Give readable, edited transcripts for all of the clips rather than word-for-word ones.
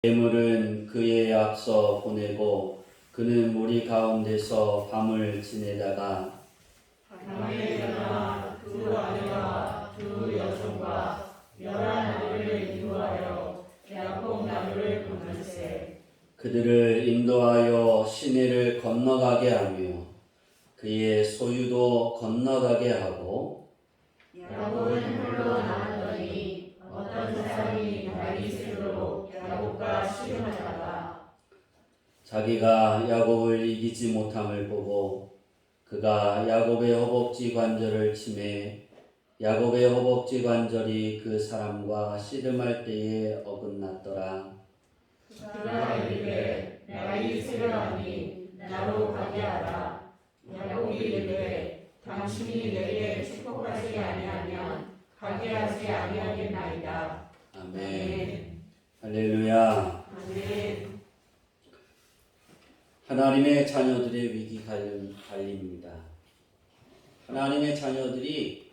예물은 그에 앞서 보내고 그는 무리 가운데서 밤을 지내다가 밤에 일어나 두 아내와 두 여종과 11아들을 인도하여 야곱 나루를 건널세. 그들을 인도하여 시내를 건너가게 하며 그의 소유도 건너가게 하고 야곱은 홀로 남았더니 어떤 사람이 다윗으로 야곱과 씨름하다가 자기가 야곱을 이기지 못함을 보고 그가 야곱의 허벅지 관절을 치매 야곱의 허벅지 관절이 그 사람과 씨름할 때에 어긋났더라. 그가 이르되 나의 싫어하니 나로 가게 하라. 야곱이 이르되 당신이 내게 축복하지 아니하면 가게 하지 아니하겠나이다. 아멘. 할렐루야. 아멘. 하나님의 자녀들의 위기 관리입니다. 하나님의 자녀들이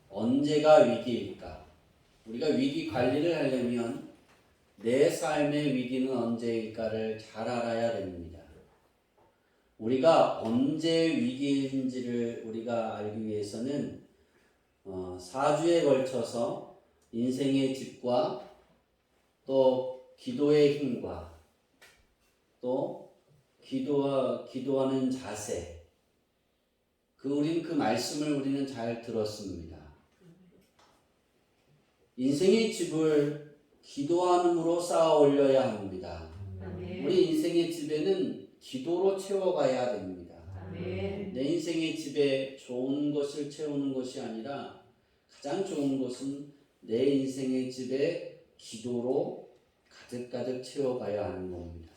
언제가 위기일까? 우리가 위기 관리를 하려면 내 삶의 위기는 언제일까를 잘 알아야 됩니다. 우리가 언제 위기인지를 우리가 알기 위해서는 4주에 걸쳐서 인생의 집과 또 기도의 힘과 또 기도하는 자세, 우리는 그 말씀을 우리는 잘 들었습니다. 인생의 집을 기도함으로 쌓아 올려야 합니다. 우리 인생의 집에는 기도로 채워가야 됩니다. 내 인생의 집에 좋은 것을 채우는 것이 아니라 가장 좋은 것은 내 인생의 집에 기도로 가득가득 채워가야 하는 겁니다.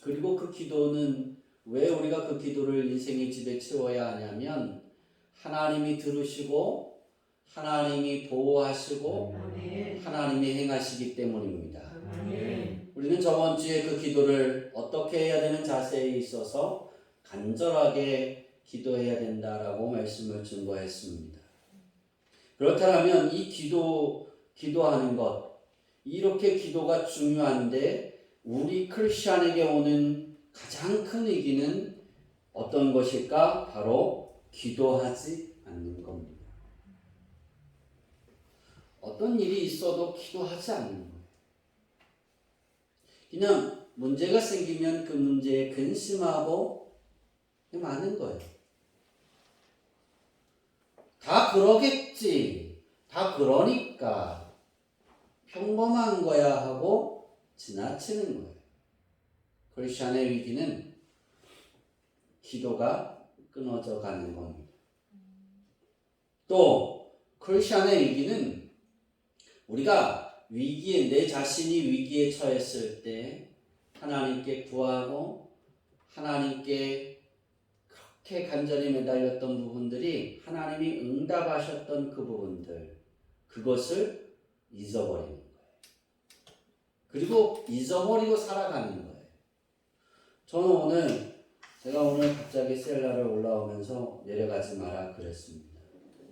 그리고 그 기도는 왜 우리가 그 기도를 인생의 집에 채워야 하냐면 하나님이 들으시고 하나님이 보호하시고 하나님이 행하시기 때문입니다. 우리는 저번 주에 그 기도를 어떻게 해야 되는 자세에 있어서 간절하게 기도해야 된다라고 말씀을 증거했습니다. 그렇다면 이 기도하는 것, 이렇게 기도가 중요한데 우리 크리스찬에게 오는 가장 큰 위기는 어떤 것일까? 바로 기도하지 않는 겁니다. 어떤 일이 있어도 기도하지 않는 거예요. 그냥 문제가 생기면 그 문제에 근심하고 많은 거예요. 다 그러겠지, 다 그러니까 평범한 거야 하고 지나치는 거예요. 크리스찬의 위기는 기도가 끊어져 가는 겁니다. 또 크리스찬의 위기는 우리가 내 자신이 위기에 처했을 때 하나님께 구하고 하나님께 그렇게 간절히 매달렸던 부분들이 하나님이 응답하셨던 그 부분들, 그것을 잊어버리는 거예요. 그리고 잊어버리고 살아가는 거예요. 제가 오늘 갑자기 셀라를 올라오면서 내려가지 마라 그랬습니다.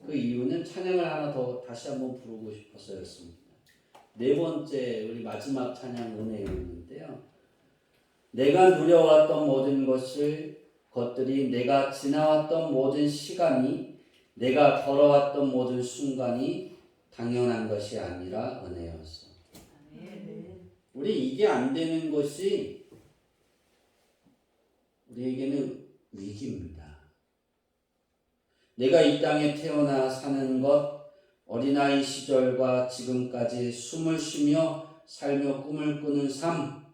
그 이유는 찬양을 하나 더 다시 한번 부르고 싶어서였습니다. 네 번째 우리 마지막 찬양 은혜였는데요. 내가 누려왔던 모든 것들이 내가 지나왔던 모든 시간이 내가 걸어왔던 모든 순간이 당연한 것이 아니라 은혜였어. 우리 이게 안 되는 것이 우리에게는 위기입니다. 내가 이 땅에 태어나 사는 것, 어린아이 시절과 지금까지 숨을 쉬며 살며 꿈을 꾸는 삶,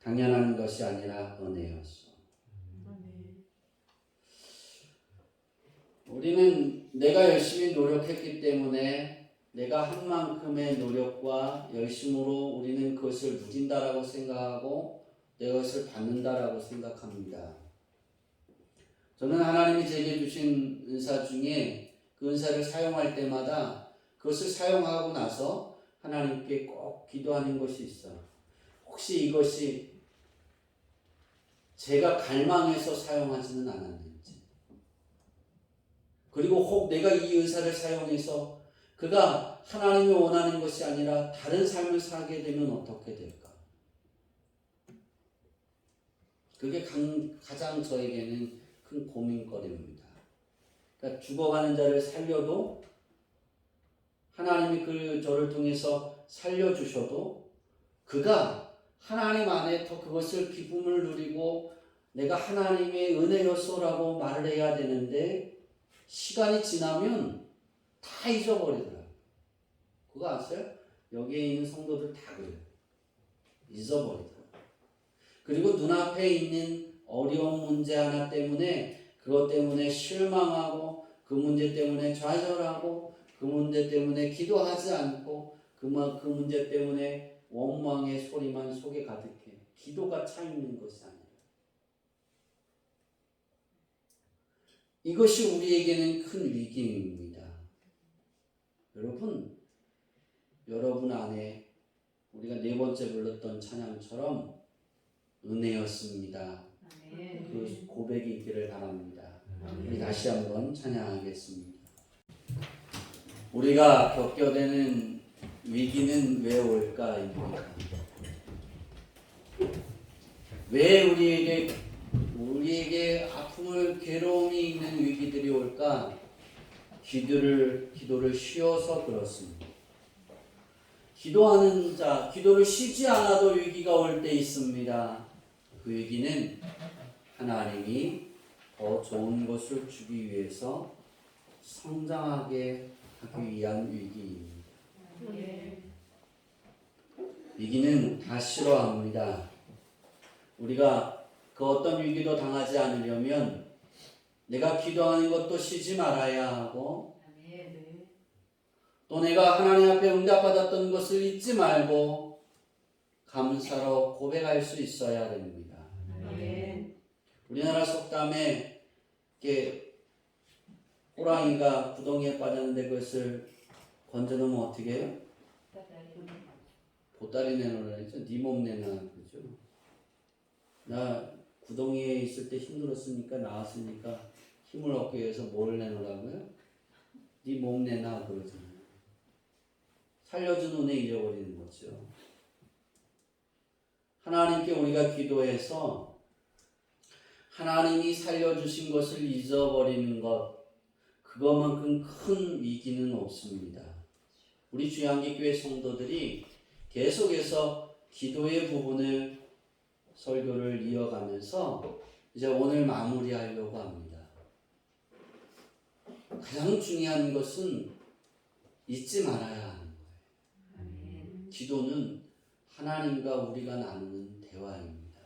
당연한 것이 아니라 은혜였어. 우리는 내가 열심히 노력했기 때문에 내가 한 만큼의 노력과 열심으로 우리는 그것을 누린다라고 생각하고 내가 그것을 받는다라고 생각합니다. 저는 하나님이 제게 주신 은사 중에 그 은사를 사용할 때마다 그것을 사용하고 나서 하나님께 꼭 기도하는 것이 있어요. 혹시 이것이 제가 갈망해서 사용하지는 않았는지, 그리고 혹 내가 이 은사를 사용해서 그가 하나님이 원하는 것이 아니라 다른 삶을 살게 되면 어떻게 될까? 그게 가장 저에게는 큰 고민거리입니다. 그러니까 죽어가는 자를 살려도 하나님이 저를 통해서 살려주셔도 그가 하나님 안에 더 그것을 기쁨을 누리고 내가 하나님의 은혜였소라고 말을 해야 되는데 시간이 지나면 다 잊어버리더라고요. 그거 아세요? 여기에 있는 성도들 다 그래요. 잊어버리더라고요. 그리고 눈앞에 있는 어려운 문제 하나 때문에 그것 때문에 실망하고 그 문제 때문에 좌절하고 그 문제 때문에 기도하지 않고 그 문제 때문에 원망의 소리만 속에 가득해. 기도가 차 있는 것이 아니라. 이것이 우리에게는 큰 위기입니다. 여러분 안에 우리가 네 번째 불렀던 찬양처럼 은혜였습니다. 그 고백이 있기를 바랍니다. 우리 다시 한번 찬양하겠습니다. 우리가 겪어되는 위기는 왜 올까입니다. 왜 우리에게 아픔을 괴로움이 있는 위기들이 올까? 기도를 쉬어서 그렇습니다. 기도하는 자, 기도를 쉬지 않아도 위기가 올 때 있습니다. 그 위기는 하나님이 더 좋은 것을 주기 위해서 성장하게 하기 위한 위기입니다. 위기는 다 싫어합니다. 우리가 그 어떤 위기도 당하지 않으려면 내가 기도하는 것도 쉬지 말아야 하고 또 내가 하나님 앞에 응답받았던 것을 잊지 말고 감사로 고백할 수 있어야 됩니다. 우리나라 속담에 이렇게 호랑이가 구덩이에 빠졌는데 그것을 건져놓으면 어떻게 해요? 보따리 내놓으라 했죠. 네 몸 내놔. 그죠? 나 구덩이에 있을 때 힘들었으니까 나왔으니까 힘을 얻기 위해서 뭘 내놓으라고요? 네 몸 내놔 그러잖아요. 살려준 은혜 잊어버리는 거죠. 하나님께 우리가 기도해서 하나님이 살려주신 것을 잊어버리는 것, 그것만큼 큰 위기는 없습니다. 우리 주양기교회 성도들이 계속해서 기도의 부분을 설교를 이어가면서 이제 오늘 마무리하려고 합니다. 가장 중요한 것은 잊지 말아야 하는 거예요. 기도는 하나님과 우리가 나누는 대화입니다.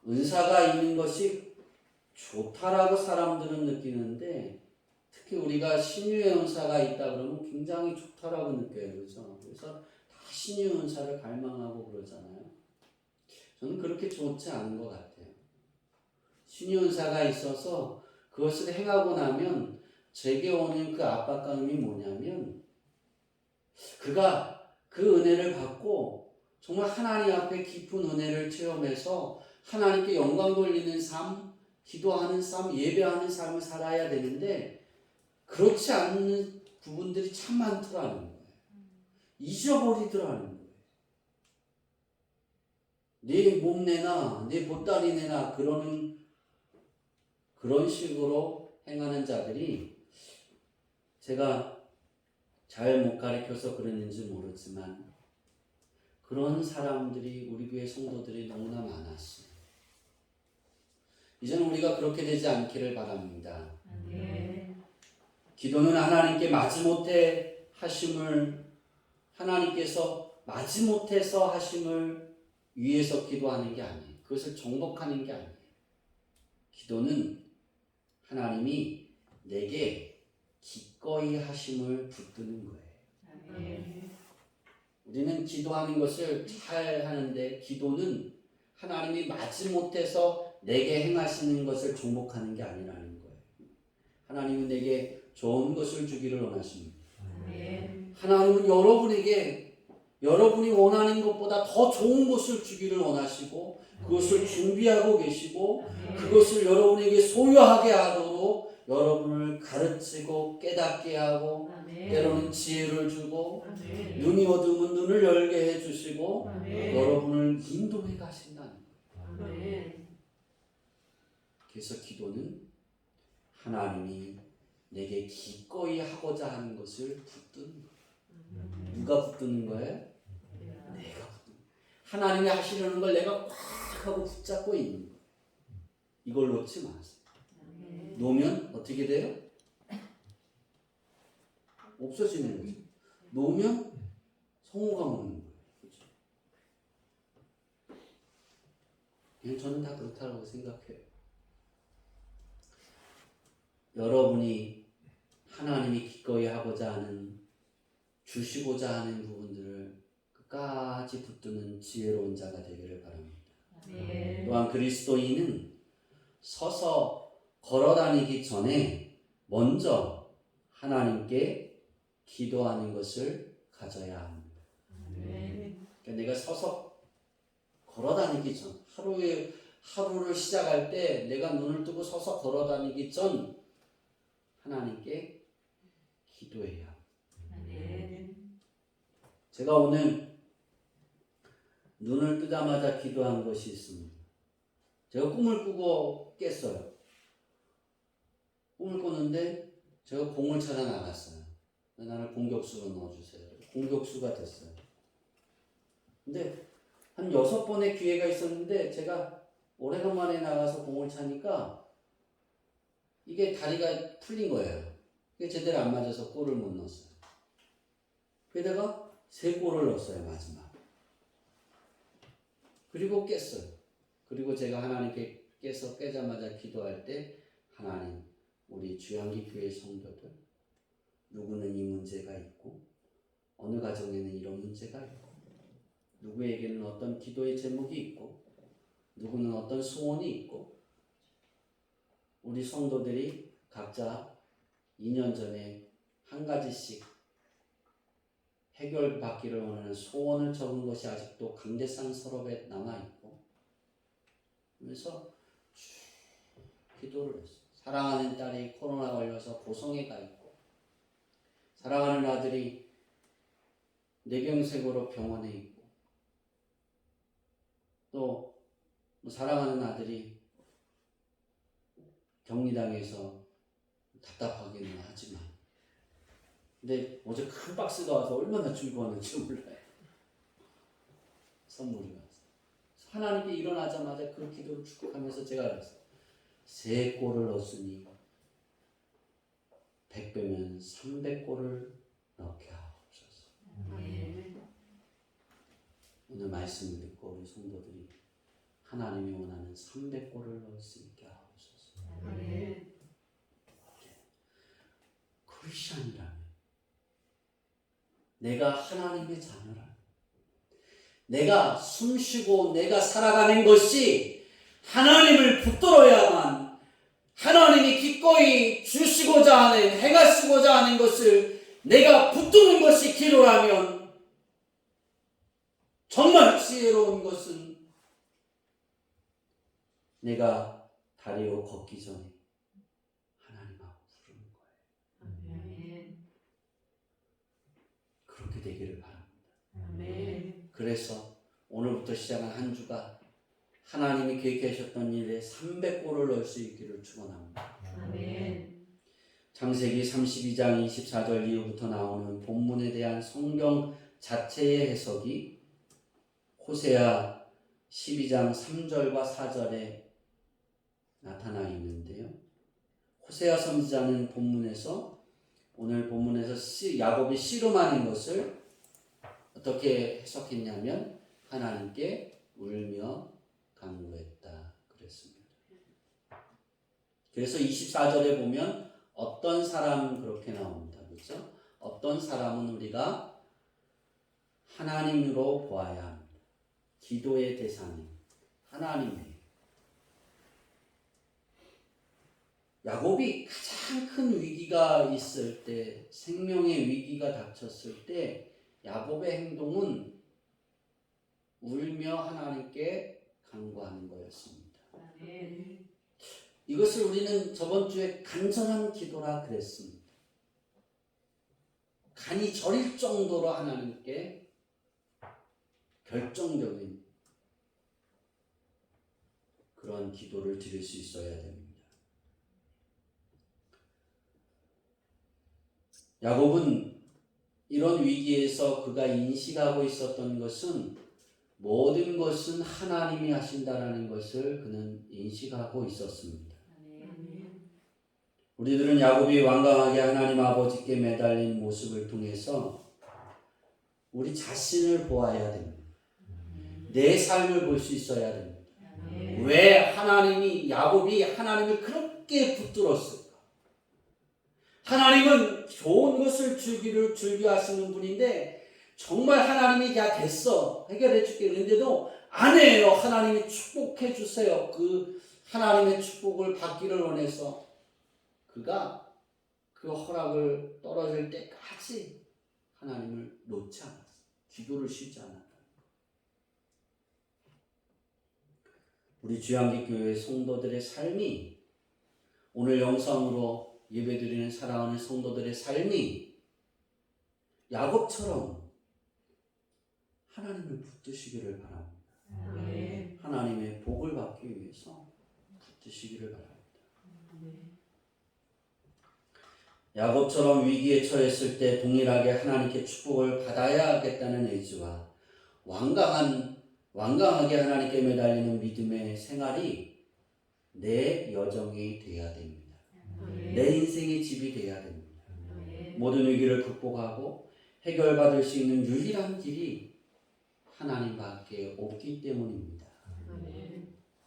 은사가 있는 것이 좋다라고 사람들은 느끼는데 특히 우리가 신유의 은사가 있다 그러면 굉장히 좋다라고 느껴요. 그렇죠? 그래서 다 신유의 은사를 갈망하고 그러잖아요. 저는 그렇게 좋지 않은 것 같아요. 신유의 은사가 있어서 그것을 행하고 나면 제게 오는 그 압박감이 뭐냐면 그가 그 은혜를 받고 정말 하나님 앞에 깊은 은혜를 체험해서 하나님께 영광 돌리는 삶, 기도하는 삶, 예배하는 삶을 살아야 되는데 그렇지 않는 부분들이 참 많더라는 거예요. 잊어버리더라는 거예요. 내 몸 내놔, 내 보따리 내놔 그런 식으로 행하는 자들이 제가 잘 못 가르쳐서 그랬는지 모르지만 그런 사람들이 우리 교회 성도들이 너무나 많았어요. 이제는 우리가 그렇게 되지 않기를 바랍니다. 기도는 하나님께 마지못해 하심을 하나님께서 마지못해서 하심을 위해서 기도하는 게 아니에요. 그것을 정복하는 게 아니에요. 기도는 하나님이 내게 기꺼이 하심을 붙드는 거예요. 우리는 기도하는 것을 잘 하는데 기도는 하나님이 마지못해서 내게 행하시는 것을 정복하는 게 아니라는 거예요. 하나님은 내게 좋은 것을 주기를 원하십니다. 하나님은 여러분이 원하는 것보다 더 좋은 것을 주기를 원하시고 그것을 준비하고 계시고 그것을 여러분에게 소유하게 하도록 여러분을 가르치고 깨닫게 하고 아멘. 때로는 지혜를 주고 아멘. 눈이 어두우면 눈을 열게 해주시고 아멘. 여러분을 인도해 가신다는 거예요. 아멘. 그래서 기도는 하나님이 내게 기꺼이 하고자 하는 것을 붙드는 거예요. 누가 붙드는 거예요? 내가 붙드는 거예요. 하나님이 하시려는 걸 내가 꽉 하고 붙잡고 있는 거예요. 이걸 놓지 마세요. 놓으면 어떻게 돼요? 없어지는 거죠. 놓으면 성호가 먹는 거예요. 그렇죠? 그냥 저는 다 그렇다고 생각해요. 여러분이 하나님이 기꺼이 하고자 하는 주시고자 하는 부분들을 끝까지 붙드는 지혜로운 자가 되기를 바랍니다. 또한 그리스도인은 서서 걸어다니기 전에 먼저 하나님께 기도하는 것을 가져야 합니다. 그러니까 내가 서서 걸어다니기 전, 하루를 시작할 때 내가 눈을 뜨고 서서 걸어다니기 전 하나님께 기도해야 합니다. 제가 오늘 눈을 뜨자마자 기도한 것이 있습니다. 제가 꿈을 꾸고 깼어요. 꿈을 꿨는데 제가 공을 찾아 나갔어요. 나를 공격수로 넣어주세요. 공격수가 됐어요. 근데 한 6번의 기회가 있었는데 제가 오래간만에 나가서 공을 차니까 이게 다리가 풀린 거예요. 이게 제대로 안 맞아서 골을 못 넣었어요. 그러다가 3골을 넣었어요, 마지막. 그리고 깼어요. 그리고 제가 하나님께 깨자마자 기도할 때 하나님, 우리 주양기 교회 성도들 누구는 이 문제가 있고 어느 가정에는 이런 문제가 있고 누구에게는 어떤 기도의 제목이 있고 누구는 어떤 소원이 있고 우리 성도들이 각자 2년 전에 한 가지씩 해결받기를 원하는 소원을 적은 것이 아직도 강대상 서랍에 남아있고 그래서 기도를 했어요. 사랑하는 딸이 코로나 걸려서 보성에 가 있고 사랑하는 아들이 뇌경색으로 병원에 있고 또 사랑하는 아들이 격리당해서 답답하기는 하지만 근데 어제 큰 박스가 와서 얼마나 즐거웠는지 몰라요. 선물이 와서 하나님께 일어나자마자 그 기도를 축복하면서 제가 그랬어요. 3골을 넣었으니 100배면 300골을 넣게 하옵소서. 오늘 말씀을 듣고 우리 성도들이 하나님이 원하는 300골을 넣을 수 있게 하옵소서. 크리스천이라면 내가 하나님의 자녀라. 내가 숨쉬고 내가 살아가는 것이 하나님을 붙들어야만 하나님이 기꺼이 주시고자 하는 행하시고자 하는 것을 내가 붙드는 것이 기도라면 정말 지혜로운 것은 내가 다리로 걷기 전에 하나님하고 부르는 거예요. 그렇게 되기를 바랍니다. 그래서 오늘부터 시작한 한 주가 하나님이 계획하셨던 일에 300골을 넣을 수 있기를 축원합니다. 창세기 32장 24절 이후부터 나오는 본문에 대한 성경 자체의 해석이 호세아 12장 3절과 4절에 나타나 있는데요. 호세아 선지자는 본문에서 오늘 본문에서 야곱이 씨름하는 것을 어떻게 해석했냐면 하나님께 울며 간구했다 그랬습니다. 그래서 24절에 보면 어떤 사람 그렇게 나옵니다. 그렇죠? 어떤 사람은 우리가 하나님으로 보아야 합니다. 기도의 대상이 하나님이에요. 야곱이 가장 큰 위기가 있을 때, 생명의 위기가 닥쳤을 때 야곱의 행동은 울며 하나님께 간구하는 거였습니다. 이것을 우리는 저번 주에 간절한 기도라 그랬습니다. 간이 저릴 정도로 하나님께 결정적인 그런 기도를 드릴 수 있어야 됩니다. 야곱은 이런 위기에서 그가 인식하고 있었던 것은 모든 것은 하나님이 하신다라는 것을 그는 인식하고 있었습니다. 우리들은 야곱이 완강하게 하나님 아버지께 매달린 모습을 통해서 우리 자신을 보아야 됩니다. 내 삶을 볼 수 있어야 됩니다. 왜 야곱이 하나님을 그렇게 붙들었을까? 하나님은 좋은 것을 주기를 즐겨하시는 분인데 정말 하나님이 야 됐어 해결해 줄게 그랬는데도 안 해요. 하나님이 축복해 주세요. 그 하나님의 축복을 받기를 원해서 그가 그 허락을 떨어질 때까지 하나님을 놓지 않았어요. 기도를 쉬지 않았다. 우리 주양기교회 성도들의 삶이 오늘 영상으로 예배드리는 사랑하는 성도들의 삶이 야곱처럼 하나님을 붙드시기를 바랍니다. 하나님의 복을 받기 위해서 붙드시기를 바랍니다. 야곱처럼 위기에 처했을 때 동일하게 하나님께 축복을 받아야 하겠다는 의지와 완강하게 하나님께 매달리는 믿음의 생활이 내 여정이 되어야 됩니다. 내 인생의 집이 되어야 됩니다. 모든 위기를 극복하고 해결받을 수 있는 유일한 길이 하나님밖에 없기 때문입니다.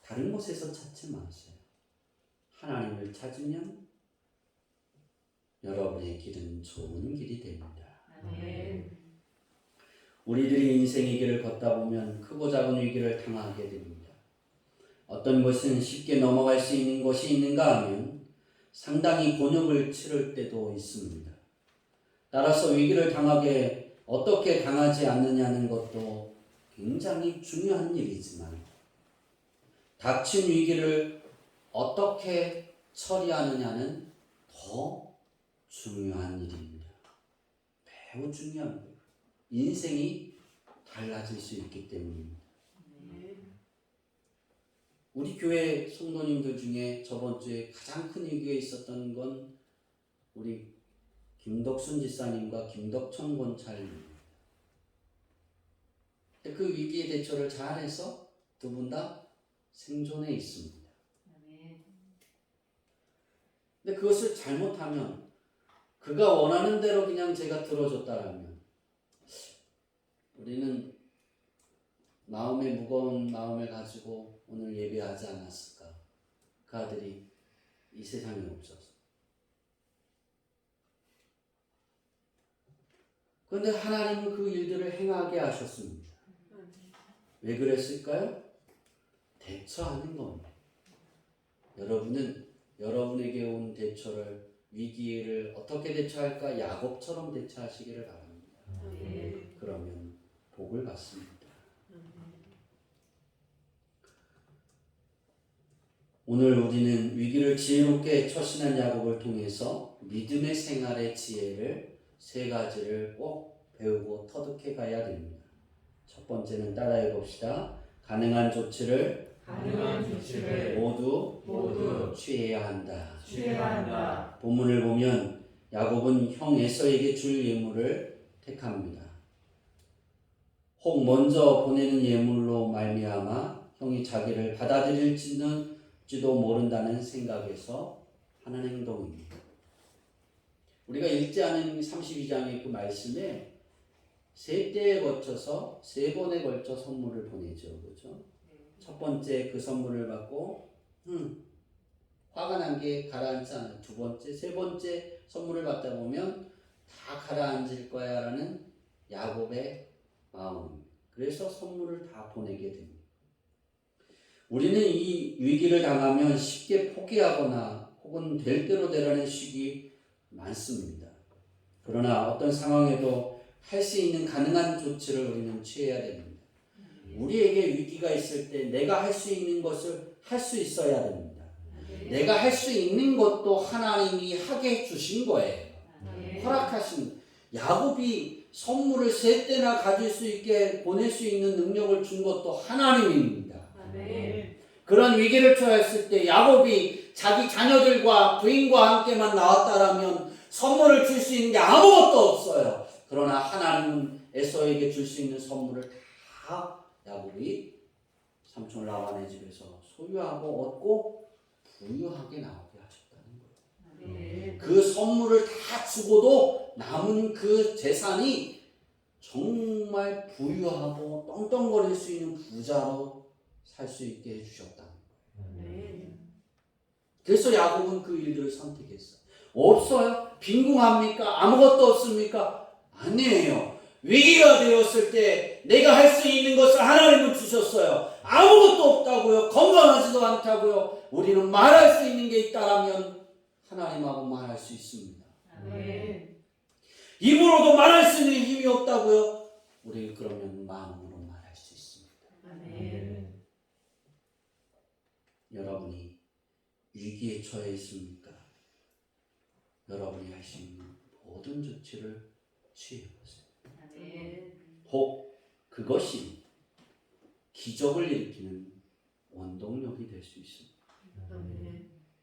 다른 곳에서 찾지 마세요. 하나님을 찾으면 여러분의 길은 좋은 길이 됩니다. 우리들이 인생의 길을 걷다 보면 크고 작은 위기를 당하게 됩니다. 어떤 것은 쉽게 넘어갈 수 있는 것이 있는가 하면 상당히 곤욕을 치를 때도 있습니다. 따라서 위기를 어떻게 당하지 않느냐는 것도 굉장히 중요한 일이지만 닥친 위기를 어떻게 처리하느냐는 더 중요한 일입니다. 매우 중요한 거예요. 인생이 달라질 수 있기 때문입니다. 우리 교회 성도님들 중에 저번 주에 가장 큰 위기에 있었던 건 우리 김덕순 지사님과 김덕천 권찰입니다. 그 위기의 대처를 잘해서 두 분 다 생존해 있습니다. 근데 그것을 잘못하면 그가 원하는 대로 그냥 제가 들어줬다라면 우리는 마음에 무거운 마음을 가지고 오늘 예배하지 않았을까? 그 아들이 이 세상에 없어서. 그런데 하나님은 그 일들을 행하게 하셨습니다. 왜 그랬을까요? 대처하는 겁니다. 여러분은 여러분에게 온 대처를 위기를 어떻게 대처할까? 야곱처럼 대처하시기를 바랍니다. 그러면 복을 받습니다. 오늘 우리는 위기를 지혜롭게 처신한 야곱을 통해서 믿음의 생활의 지혜를 세 가지를 꼭 배우고 터득해 가야 됩니다. 첫 번째는 따라해 봅시다. 가능한 조치를 모두 취해야 한다. 본문을 보면 야곱은 형 에서에게 줄 예물을 택합니다. 혹 먼저 보내는 예물로 말미암아 형이 자기를 받아들일지도 모른다는 생각에서 하는 행동입니다. 우리가 읽지 않은 32장의 그 말씀에 세 때에 걸쳐서 세 번에 걸쳐 선물을 보내죠. 그렇죠? 첫 번째 그 선물을 받고 화가 난 게 가라앉지 않아요. 두 번째, 세 번째 선물을 받다 보면 다 가라앉을 거야 라는 야곱의 마음입니다. 그래서 선물을 다 보내게 됩니다. 우리는 이 위기를 당하면 쉽게 포기하거나 혹은 될 대로 되라는 식이 많습니다. 그러나 어떤 상황에도 할 수 있는 가능한 조치를 우리는 취해야 됩니다. 우리에게 위기가 있을 때 내가 할 수 있는 것을 할 수 있어야 됩니다. 내가 할 수 있는 것도 하나님이 하게 해주신 거예요. 허락하신. 야곱이 선물을 3때나 가질 수 있게 보낼 수 있는 능력을 준 것도 하나님입니다. 그런 위기를 처했을 때 야곱이 자기 자녀들과 부인과 함께만 나왔다라면 선물을 줄 수 있는 게 아무것도 없어요. 그러나 하나님은 에서에게 줄 수 있는 선물을 다 야곱이 삼촌 라반의 집에서 소유하고 얻고 부유하게 나오게 하셨다는 거예요. 그 선물을 다 주고도 남은 그 재산이 정말 부유하고 떵떵거릴 수 있는 부자로 살 수 있게 해주셨다는 거예요. 그래서 야곱은 그 일들을 선택했어요. 없어요? 빈궁합니까? 아무것도 없습니까? 아니에요. 위기가 되었을 때 내가 할 수 있는 것을 하나님은 주셨어요. 아무것도 없다고요. 건강하지도 않다고요. 우리는 말할 수 있는 게 있다라면 하나님하고 말할 수 있습니다. 입으로도 말할 수 있는 힘이 없다고요. 우리 그러면 마음으로 말할 수 있습니다. 여러분이 위기에 처해 있습니까? 여러분이 할 수 있는 모든 조치를 취해보세요. 혹 그것이 기적을 일으키는 원동력이 될 수 있습니다.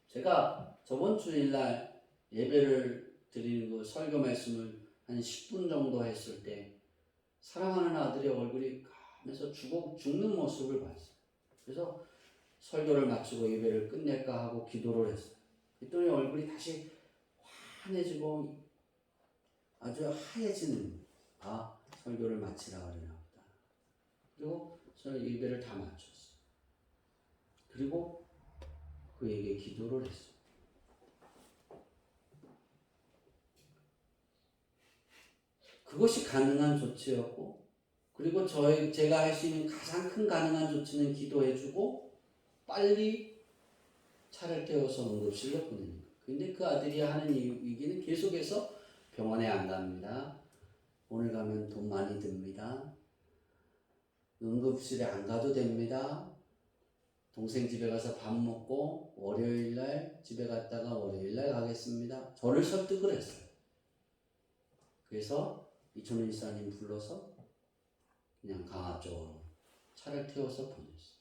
제가 저번 주일날 예배를 드리는 그 설교 말씀을 한 10분 정도 했을 때 사랑하는 아들의 얼굴이 가면서 죽는 모습을 봤어요. 그래서 설교를 마치고 예배를 끝낼까 하고 기도를 했어요. 그랬더니 얼굴이 다시 환해지고 아주 하얘지는, 설교를 마치라 그러나 보다. 그리고 저는 예배를 다 마쳤어요. 그리고 그에게 기도를 했어요. 그것이 가능한 조치였고, 그리고 제가 할 수 있는 가장 큰 가능한 조치는 기도해주고 빨리 차를 태워서 응급실로 보내는 거예요. 근데 그 아들이 하는 얘기는 계속해서 병원에 안 갑니다. 오늘 가면 돈 많이 듭니다. 응급실에 안 가도 됩니다. 동생 집에 가서 밥 먹고 월요일날 집에 갔다가 월요일날 가겠습니다. 저를 설득을 했어요. 그래서 이천훈 이사님 불러서 그냥 강화 쪽으로 차를 태워서 보냈어요.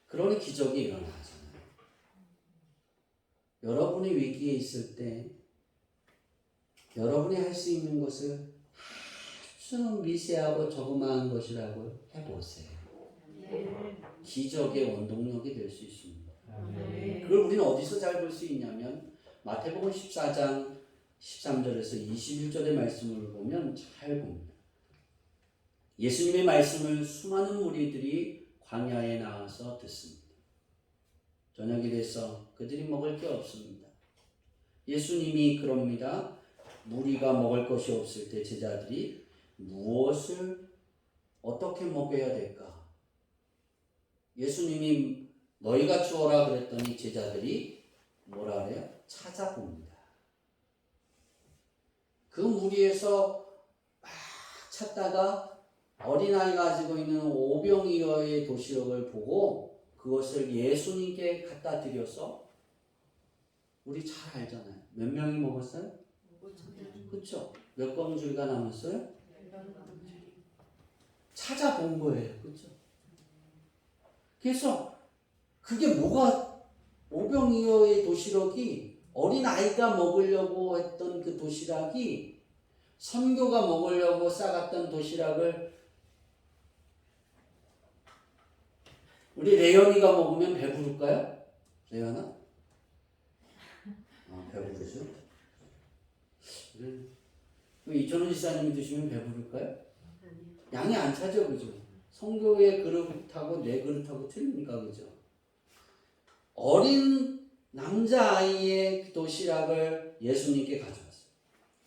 그러니 기적이 일어나잖아요. 여러분이 위기에 있을 때 여러분이 할 수 있는 것을 아주 미세하고 조그마한 것이라고 해보세요. 기적의 원동력이 될 수 있습니다. 그걸 우리는 어디서 잘 볼 수 있냐면 마태복음 14장 13절에서 21절의 말씀을 보면 잘 봅니다. 예수님의 말씀을 수많은 무리들이 광야에 나와서 듣습니다. 저녁이 돼서 그들이 먹을 게 없습니다. 예수님이 그럽니다. 무리가 먹을 것이 없을 때 제자들이 무엇을 어떻게 먹여야 될까? 예수님이 너희가 주어라 그랬더니 제자들이 뭐라 그래요? 찾아봅니다. 그 무리에서 막 찾다가 어린아이가 가지고 있는 오병이어의 도시락을 보고 그것을 예수님께 갖다 드려서, 우리 잘 알잖아요. 몇 명이 먹었어요? 그렇죠? 몇 검줄가 남았어요? 찾아본 거예요. 그렇죠? 그래서 그게 뭐가, 오병이어의 도시락이 어린아이가 먹으려고 했던 그 도시락이 선교가 먹으려고 싸갔던 도시락을 우리 레연이가 먹으면 배부를까요? 레연아? 배부르죠? 이천훈 지사님이 드시면 배부를까요? 양이 안 차죠, 그죠? 성교의 그릇하고 내 그릇하고 틀립니까, 그죠? 어린 남자아이의 도시락을 예수님께 가져왔어요.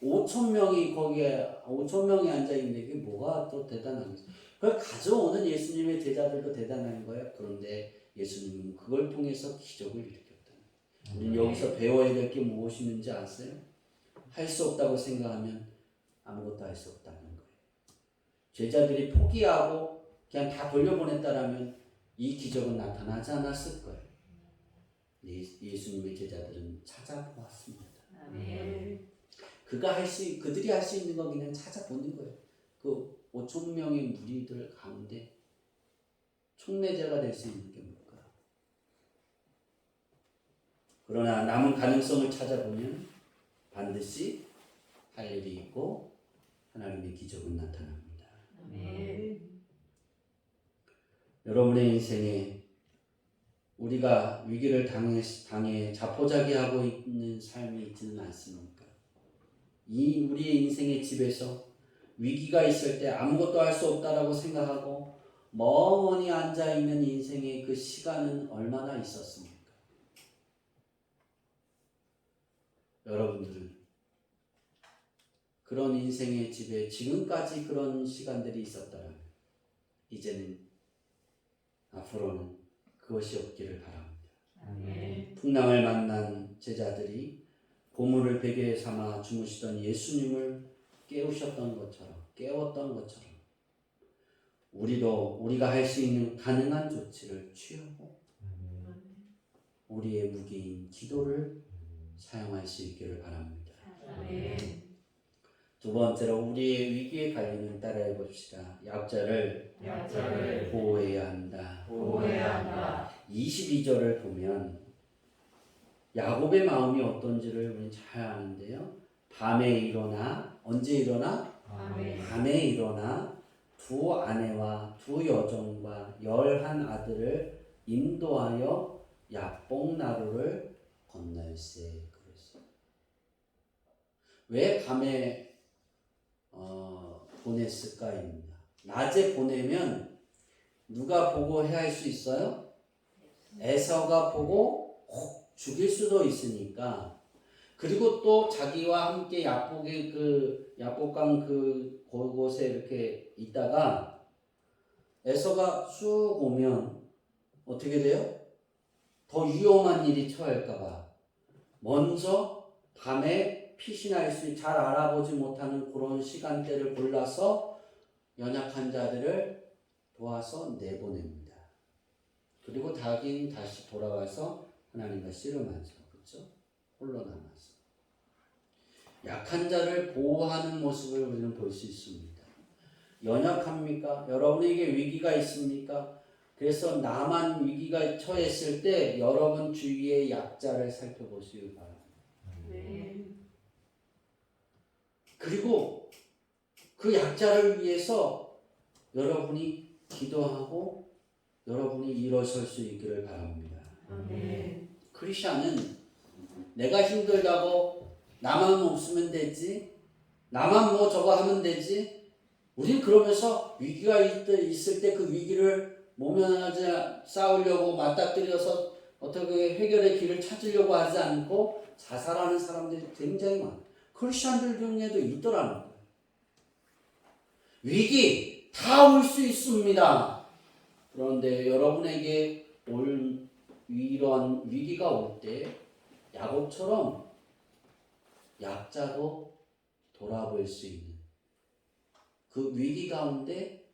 5,000명이 거기에 5,000명이 앉아있는데 그게 뭐가 또 대단하겠어요? 그걸 가져오는 예수님의 제자들도 대단한 거예요. 그런데 예수님은 그걸 통해서 기적을 일으켰다. 우리는 여기서 배워야 될 게 무엇이 있는지 아세요? 할 수 없다고 생각하면 아무것도 할 수 없다는 거예요. 제자들이 포기하고 그냥 다 돌려보냈다라면 이 기적은 나타나지 않았을 거예요. 예수님의 제자들은 찾아보았습니다. 아멘. 그들이 할 수 있는 건 그냥 찾아보는 거예요. 그 5천 명의 무리들 가운데 촉매자가 될 수 있는 게 뭘까? 그러나 남은 가능성을 찾아보면 반드시 할 일이 있고 하나님의 기적은 나타납니다. 아멘. 여러분의 인생에 우리가 위기를 당해 자포자기하고 있는 삶이 있지는 않습니까? 우리의 인생의 집에서 위기가 있을 때 아무것도 할 수 없다라고 생각하고 멍하니 앉아있는 인생의 그 시간은 얼마나 있었습니까? 여러분들은 그런 인생의 집에 지금까지 그런 시간들이 있었다면 이제는 앞으로는 그것이 없기를 바랍니다. 아멘. 풍랑을 만난 제자들이 보물을 베개에 삼아 주무시던 예수님을 깨웠던 것처럼 우리가 할 수 있는 가능한 조치를 취하고 우리의 무기인 기도를 사용할 수 있기를 바랍니다. 아멘. 두 번째로 우리의 위기에 관리는 따라해 봅시다. 약자를 보호해야 한다. 22절을 보면 야곱의 마음이 어떤지를 우리는 잘 아는데요. 밤에 일어나 언제 일어나? 밤에 일어나 두 아내와 두 여종과 11 아들을 인도하여 야복나루를 건널세 그랬어요. 왜 밤에 보냈을까입니다. 낮에 보내면 누가 보고 해야 할 수 있어요? 에서가 보고 혹 죽일 수도 있으니까. 그리고 또 자기와 함께 야복강 그곳에 이렇게 있다가 에서가 쑥 오면 어떻게 돼요? 더 위험한 일이 처할까봐 먼저 밤에 피신할 수 잘 알아보지 못하는 그런 시간대를 골라서 연약한 자들을 도와서 내보냅니다. 그리고 자기는 다시 돌아와서 하나님과 씨름하죠. 그렇죠? 홀로 남아서 약한 자를 보호하는 모습을 우리는 볼 수 있습니다. 연약합니까? 여러분에게 위기가 있습니까? 그래서 나만 위기가 처했을 때 여러분 주위의 약자를 살펴보시기 바랍니다. 그리고 그 약자를 위해서 여러분이 기도하고 여러분이 일어설 수 있기를 바랍니다. 크리스천은 내가 힘들다고 나만 없으면 되지, 나만 뭐 저거 하면 되지. 우린 그러면서 위기가 있을 때 그 위기를 모면하지 싸우려고 맞닥뜨려서 어떻게 해결의 길을 찾으려고 하지 않고 자살하는 사람들이 굉장히 많아요. 크리스천들 중에도 있더라는 거예요. 위기 다 올 수 있습니다. 그런데 여러분에게 이런 위기가 올 때 야곱처럼 약자도 돌아볼 수 있는 그 위기 가운데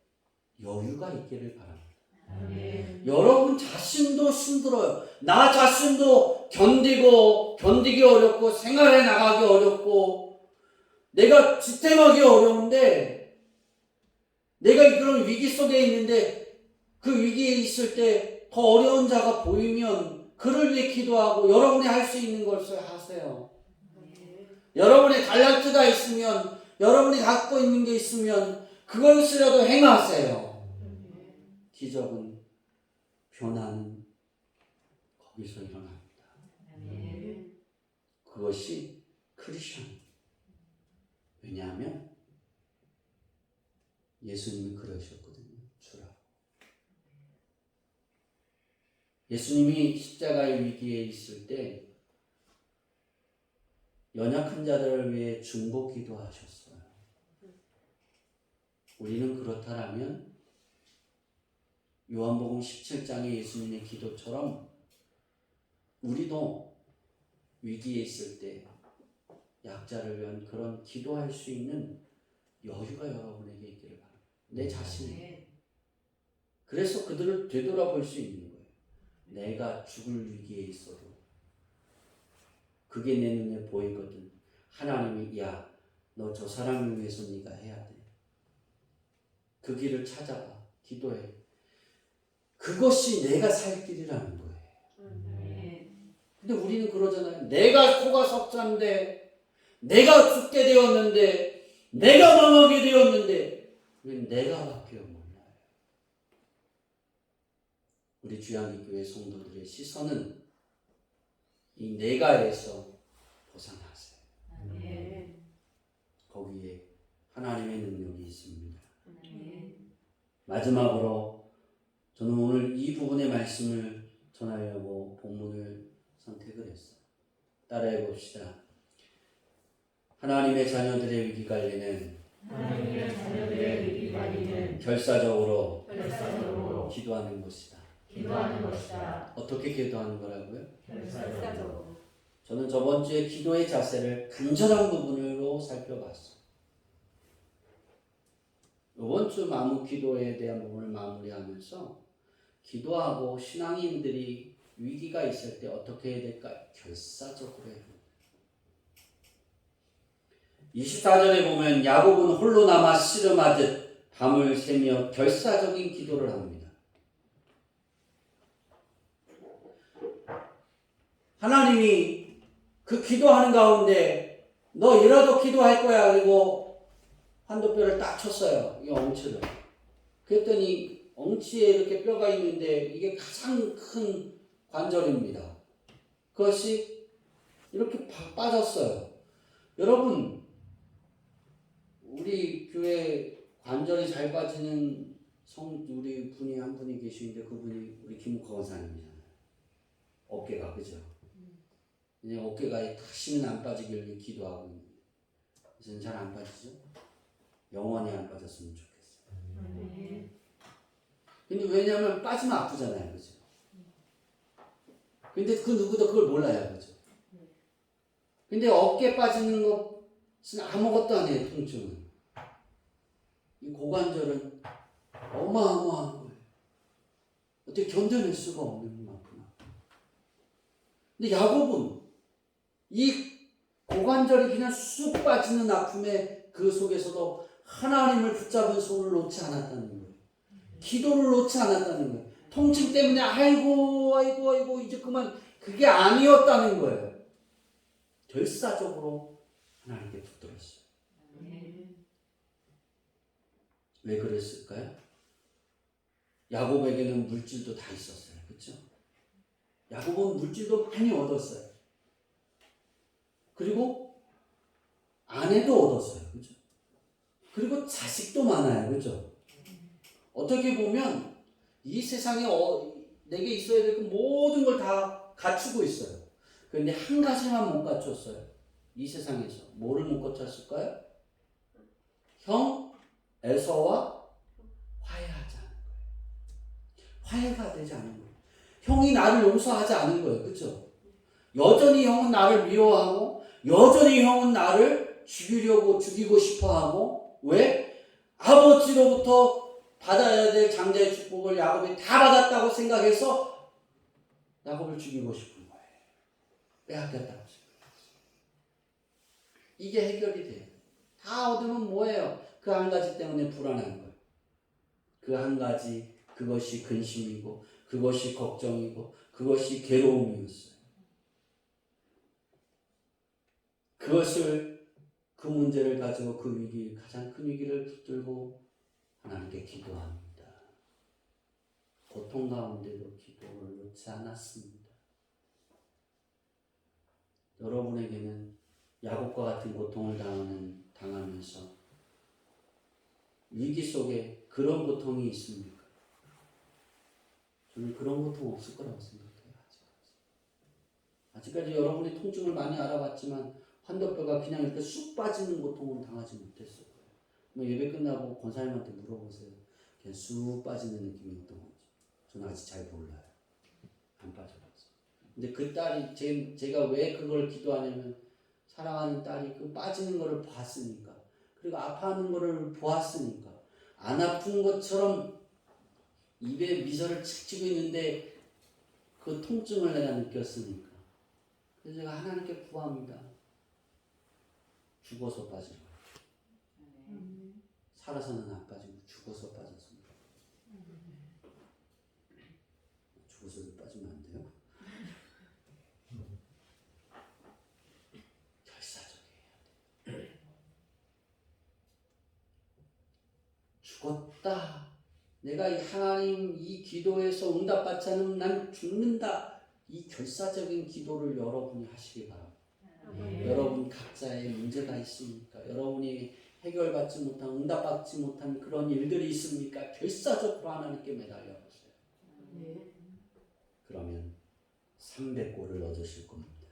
여유가 있기를 바랍니다. 여러분 자신도 힘들어요. 나 자신도 견디기 어렵고 생활해 나가기 어렵고 내가 지탱하기 어려운데 내가 그런 위기 속에 있는데 그 위기에 있을 때 더 어려운 자가 보이면 그를 위해 기도하고 여러분이 할 수 있는 것을 하세요. 여러분의 달란트가 있으면 여러분이 갖고 있는 게 있으면 그것이라도 행하세요. 기적은 변화는 거기서 일어납니다. 그것이 크리스천. 왜냐하면 예수님이 그러셨거든요. 주라. 예수님이 십자가의 위기에 있을 때 연약한 자들을 위해 중보 기도하셨어요. 우리는 그렇다면 요한복음 17장의 예수님의 기도처럼 우리도 위기에 있을 때 약자를 위한 그런 기도할 수 있는 여유가 여러분에게 있기를 바랍니다. 내 자신이. 그래서 그들을 되돌아볼 수 있는 거예요. 내가 죽을 위기에 있어도 그게 내 눈에 보이거든. 하나님이 야, 너 저 사람을 위해서 네가 해야 돼. 그 길을 찾아봐. 기도해. 그것이 내가 살 길이라는 거예요. 근데 우리는 그러잖아요. 내가 코가 석자인데, 내가 죽게 되었는데, 내가 망하게 되었는데, 우리는 내가밖에 몰라요. 우리 주양기교회 성도들의 시선은 이 내가에서 벗어나세요. 거기에 하나님의 능력이 있습니다. 마지막으로 저는 오늘 이 부분의 말씀을 전하려고 본문을 선택을 했어요. 따라해 봅시다. 하나님의 자녀들의 위기관리는 결사적으로 기도하는 것이다. 어떻게 기도하는 거라고요? 저는 저번 주에 기도의 자세를 간절한 부분으로 살펴봤어요. 이번 주 마무 기도에 대한 부분을 마무리하면서 기도하고 신앙인들이 위기가 있을 때 어떻게 해야 될까? 결사적으로 해야 됩니다. 24절에 보면 야곱은 홀로 남아 씨름하듯 밤을 새며 결사적인 기도를 합니다. 하나님이 그 기도하는 가운데 너 이라도 기도할 거야. 그리고 환도뼈를 딱 쳤어요. 이 엉치를. 그랬더니 엉치에 이렇게 뼈가 있는데 이게 가장 큰 관절입니다. 그것이 이렇게 빠졌어요. 여러분, 우리 교회 관절이 잘 빠지는 우리 분이 한 분이 계시는데 그분이 우리 김묵화 권사님이잖아요. 어깨가, 그죠? 그냥 어깨가 다시는 안 빠지길 기도하고 있는데 이제는 잘 안 빠지죠? 영원히 안 빠졌으면 좋겠어요. 근데 왜냐하면 빠지면 아프잖아요, 그죠? 근데 그 누구도 그걸 몰라요, 그죠? 근데 어깨 빠지는 것은 아무것도 아니에요, 통증은. 이 고관절은 어마어마한 거예요. 어떻게 견뎌낼 수가 없는 만큼. 근데 야곱은 이 고관절이 그냥 쑥 빠지는 아픔에 그 속에서도 하나님을 붙잡은 손을 놓지 않았다는 거예요. 기도를 놓지 않았다는 거예요. 통증 때문에 아이고 이제 그만, 그게 아니었다는 거예요. 결사적으로 하나님께 붙들었어요. 왜 그랬을까요? 야곱에게는 물질도 다 있었어요. 그렇죠? 야곱은 물질도 많이 얻었어요. 그리고 아내도 얻었어요. 그렇죠? 그리고 자식도 많아요. 그렇죠? 어떻게 보면 이 세상에 내게 있어야 될 그 모든 걸 다 갖추고 있어요. 그런데 한 가지만 못 갖췄어요. 이 세상에서. 뭐를 못 갖췄을까요? 형 에서와 화해하지 않은 거예요. 화해가 되지 않은 거예요. 형이 나를 용서하지 않은 거예요. 그렇죠? 여전히 형은 나를 미워하고 여전히 형은 나를 죽이고 싶어하고, 왜? 아버지로부터 받아야 될 장자의 축복을 야곱이 다 받았다고 생각해서 야곱을 죽이고 싶은 거예요. 빼앗겼다고 생각했어요. 이게 해결이 돼요. 다 얻으면 뭐예요? 그 한 가지 때문에 불안한 거예요. 그 한 가지, 그것이 근심이고 그것이 걱정이고 그것이 괴로움이었어요. 그 문제를 가지고 그 위기, 가장 큰 위기를 붙들고 하나님께 기도합니다. 고통 가운데도 기도를 놓지 않았습니다. 여러분에게는 야곱과 같은 고통을 당하면서 위기 속에 그런 고통이 있습니까? 저는 그런 고통 없을 거라고 생각해요. 아직까지 여러분이 통증을 많이 알아봤지만 환도뼈가 그냥 이렇게 쑥 빠지는 고통은 당하지 못했을 거예요. 뭐 예배 끝나고 권사님한테 물어보세요. 그냥 쑥 빠지는 느낌이었던 건지. 저는 아직 잘 몰라요. 안 빠져봤어요. 근데 그 딸이, 제가 왜 그걸 기도하냐면, 사랑하는 딸이 그 빠지는 거를 봤으니까, 그리고 아파하는 거를 보았으니까, 안 아픈 것처럼 입에 미소를 칙 찌고 있는데 그 통증을 내가 느꼈으니까 그래서 제가 하나님께 구합니다. 죽어서 빠지라. 살아서는 안 빠지고 죽어서 빠졌습니다. 죽어서도 빠지면 안 돼요? 결사적이어야 돼. 죽었다. 내가 하나님 이 기도에서 응답받지 않으면 난 죽는다. 이 결사적인 기도를 여러분이 하시기 바랍니다. 여러분 각자의 문제가 있습니까? 여러분이 해결받지 못한, 응답받지 못한 그런 일들이 있습니까? 결사적으로 하나님께 매달려 보세요. 그러면 300골을 얻으실 겁니다.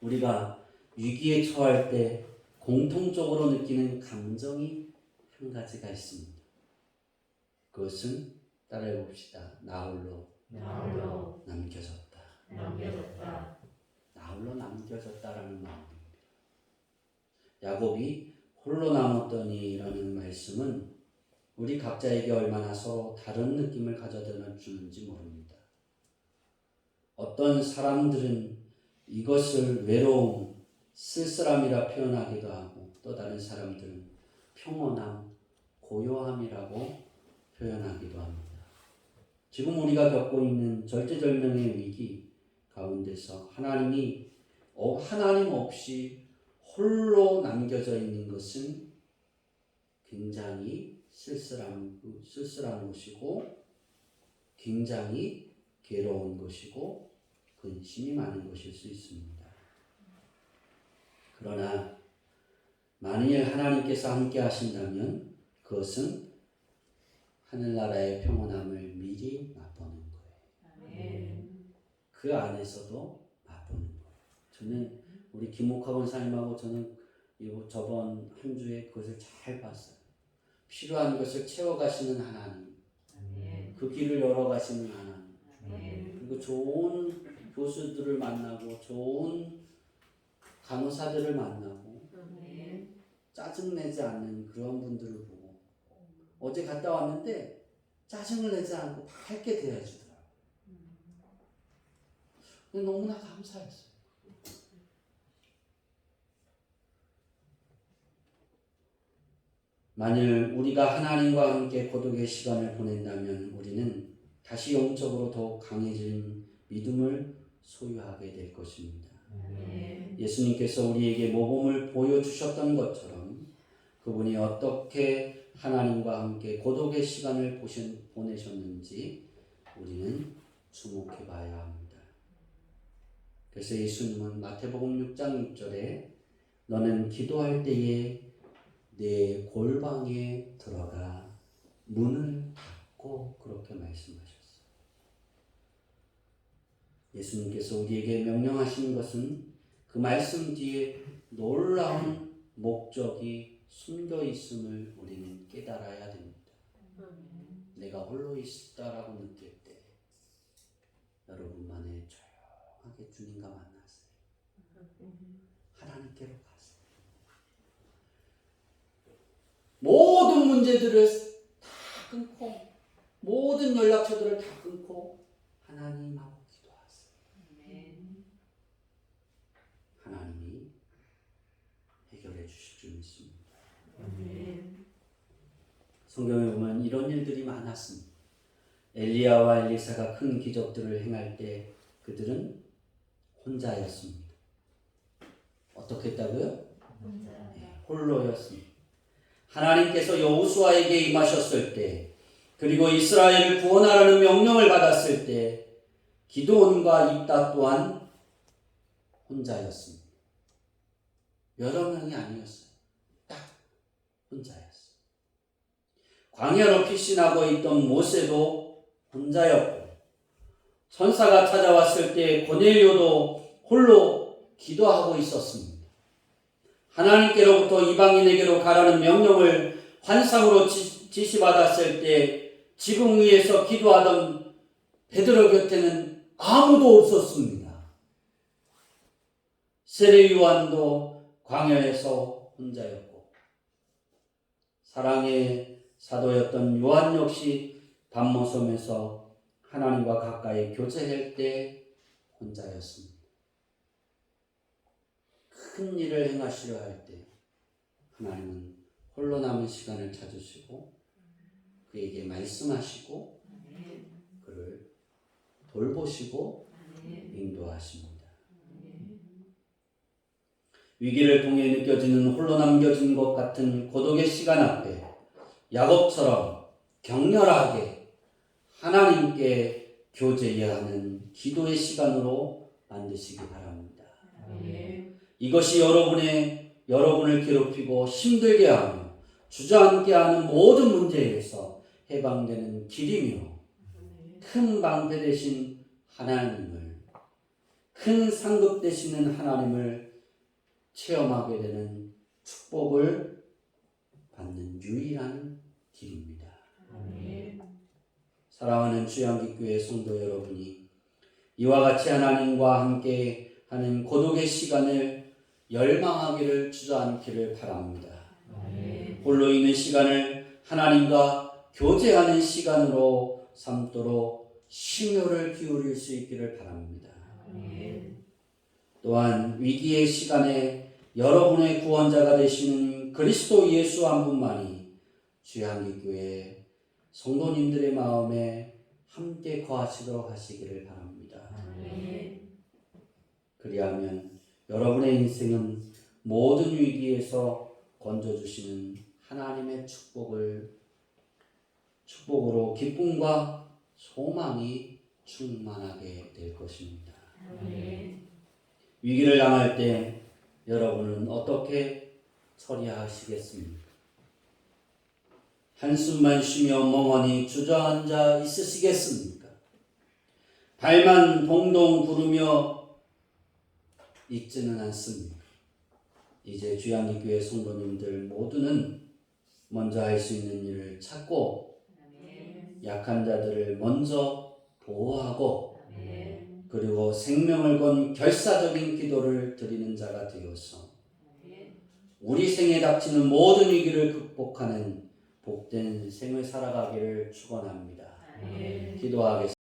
우리가 위기에 처할 때 공통적으로 느끼는 감정이 한 가지가 있습니다. 그것은 따라해 봅시다. 나 홀로 남겨졌다. 나 홀로 남겨졌다라는 마음입니다. 야곱이 홀로 남았더니라는 말씀은 우리 각자에게 얼마나 서로 다른 느낌을 가져다 주는지 모릅니다. 어떤 사람들은 이것을 외로움, 쓸쓸함이라 표현하기도 하고 또 다른 사람들은 평온함, 고요함이라고 표현하기도 합니다. 지금 우리가 겪고 있는 절대절명의 위기 가운데서 하나님 없이 홀로 남겨져 있는 것은 굉장히 쓸쓸한 것이고 굉장히 괴로운 것이고 근심이 많은 것일 수 있습니다. 그러나 만일 하나님께서 함께 하신다면 그것은 하늘나라의 평온함을 미리 맛보는 거예요. 그 안에서도 맛보는 거예요. 저는 우리 김옥하 원사님하고 저는 저번 한 주에 그것을 잘 봤어요. 필요한 것을 채워가시는 하나님, 그 길을 열어가시는 하나님, 그리고 좋은 교수들을 만나고 좋은 간호사들을 만나고 짜증내지 않는 그런 분들을 보고 어제 갔다 왔는데 짜증을 내지 않고 밝게 대해주더라고요. 너무나 감사했어요. 만일 우리가 하나님과 함께 고독의 시간을 보낸다면 우리는 다시 영적으로 더욱 강해진 믿음을 소유하게 될 것입니다. 예수님께서 우리에게 모범을 보여주셨던 것처럼 그분이 어떻게 하나님과 함께 고독의 시간을 보내셨는지 우리는 주목해 봐야 합니다. 그래서 예수님은 마태복음 6장 6절에 너는 기도할 때에 내 골방에 들어가 문을 닫고 그렇게 말씀하셨어요. 예수님께서 우리에게 명령하시는 것은 그 말씀 뒤에 놀라운 목적이 숨겨 있음을 우리는 깨달아야 됩니다. 내가 홀로 있다라고 느낄 때 여러분만의 조용하게 주님과 만나세요. 하나님께로 가세요. 모든 문제들을 다 끊고 모든 연락처들을 다 끊고 하나님하고 기도하세요. 하나님이 해결해 주실 줄 믿습니다. 성경에 보면 이런 일들이 많았습니다. 엘리야와 엘리사가 큰 기적들을 행할 때 그들은 혼자였습니다. 어떻게 했다고요? 홀로였습니다. 하나님께서 여호수아에게 임하셨을 때 그리고 이스라엘을 구원하라는 명령을 받았을 때 기드온과 입다 또한 혼자였습니다. 여러 명이 아니었어요. 딱 혼자였어요. 광야로 피신하고 있던 모세도 혼자였고 천사가 찾아왔을 때 고넬료도 홀로 기도하고 있었습니다. 하나님께로부터 이방인에게로 가라는 명령을 환상으로 지시받았을 때 지붕 위에서 기도하던 베드로 곁에는 아무도 없었습니다. 세례 요한도 광야에서 혼자였고 사랑의 사도였던 요한 역시 밤모섬에서 하나님과 가까이 교제할 때 혼자였습니다. 큰 일을 행하시려 할 때 하나님은 홀로 남은 시간을 찾으시고 그에게 말씀하시고 그를 돌보시고 인도하십니다. 위기를 통해 느껴지는 홀로 남겨진 것 같은 고독의 시간 앞에 야곱처럼 격렬하게 하나님께 교제해야 하는 기도의 시간으로 만드시기 바랍니다. 이것이 여러분을 괴롭히고 힘들게 하며 주저앉게 하는 모든 문제에서 해방되는 길이며 큰 방패 되신 하나님을, 큰 상급 되시는 하나님을 체험하게 되는 축복을 받는 유일한 길입니다. 사랑하는 주양기교회 성도 여러분이 이와 같이 하나님과 함께 하는 고독의 시간을 열망하기를 주저앉기를 바랍니다. 홀로 있는 시간을 하나님과 교제하는 시간으로 삼도록 심혈을 기울일 수 있기를 바랍니다. 또한 위기의 시간에 여러분의 구원자가 되시는 그리스도 예수 한 분만이 주양기교회 성도님들의 마음에 함께 거하시도록 하시기를 바랍니다. 그리하면 여러분의 인생은 모든 위기에서 건져주시는 하나님의 축복으로 기쁨과 소망이 충만하게 될 것입니다. 위기를 당할 때 여러분은 어떻게 처리하시겠습니까? 한숨만 쉬며 멍하니 주저앉아 있으시겠습니까? 발만 동동 구르며 있지는 않습니까? 이제 주양기교회 성도님들 모두는 먼저 할 수 있는 일을 찾고 약한 자들을 먼저 보호하고 그리고 생명을 건 결사적인 기도를 드리는 자가 되어서 우리 생에 닥치는 모든 위기를 극복하는 복된 생을 살아가기를 축원합니다. 기도하겠습니다.